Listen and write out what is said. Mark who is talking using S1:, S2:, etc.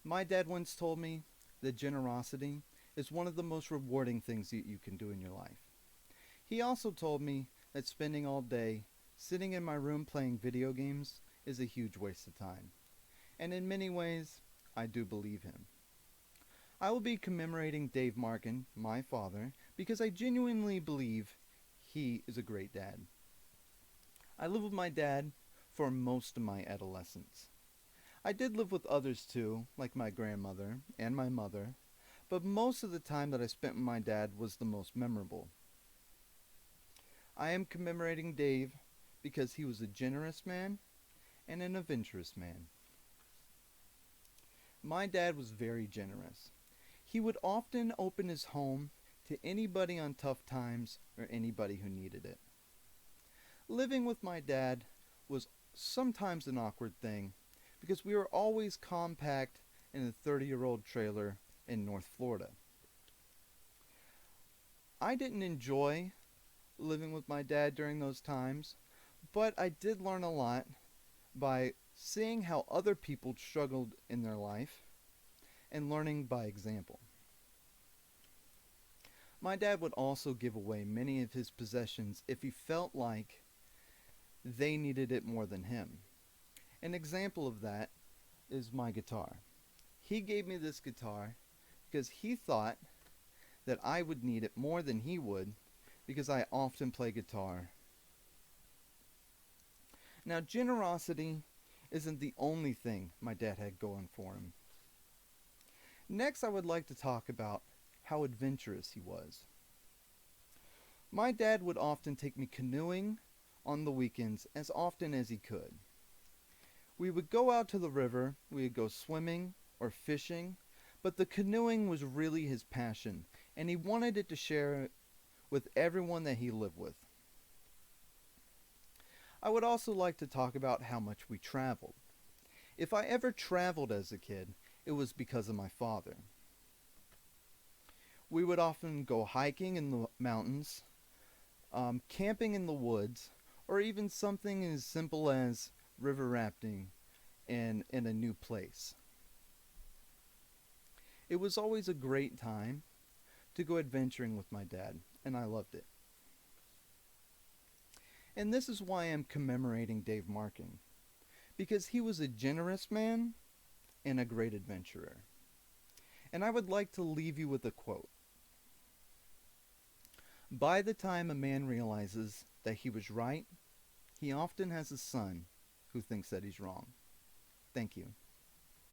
S1: My dad once told me that generosity is one of the most rewarding things that you can do in your life. He also told me that spending all day sitting in my room playing video games is a huge waste of time. And in many ways, I do believe him. I will be commemorating Dave Markin, my father, because I genuinely believe he is a great dad. I lived with my dad for most of my adolescence. I did live with others too, like my grandmother and my mother, but most of the time that I spent with my dad was the most memorable. I am commemorating Dave because he was a generous man and an adventurous man. My dad was very generous. He would often open his home to anybody on tough times or anybody who needed it. Living with my dad was sometimes an awkward thing because we were always compact in a 30-year-old trailer in North Florida. I didn't enjoy living with my dad during those times, but I did learn a lot by seeing how other people struggled in their life and learning by example. My dad would also give away many of his possessions if he felt like they needed it more than him. An example of that is my guitar. He gave me this guitar because he thought that I would need it more than he would because I often play guitar. Now, generosity isn't the only thing my dad had going for him. Next, I would like to talk about how adventurous he was. My dad would often take me canoeing on the weekends as often as he could. We would go out to the river, we would go swimming or fishing, but the canoeing was really his passion, and he wanted it to share it with everyone that he lived with. I would also like to talk about how much we traveled. If I ever traveled as a kid, it was because of my father. We would often go hiking in the mountains, camping in the woods, or even something as simple as river rafting in a new place. It was always a great time to go adventuring with my dad, and I loved it. And this is why I'm commemorating Dave Markin, because he was a generous man and a great adventurer. And I would like to leave you with a quote. By the time a man realizes that he was right, he often has a son who thinks that he's wrong. Thank you.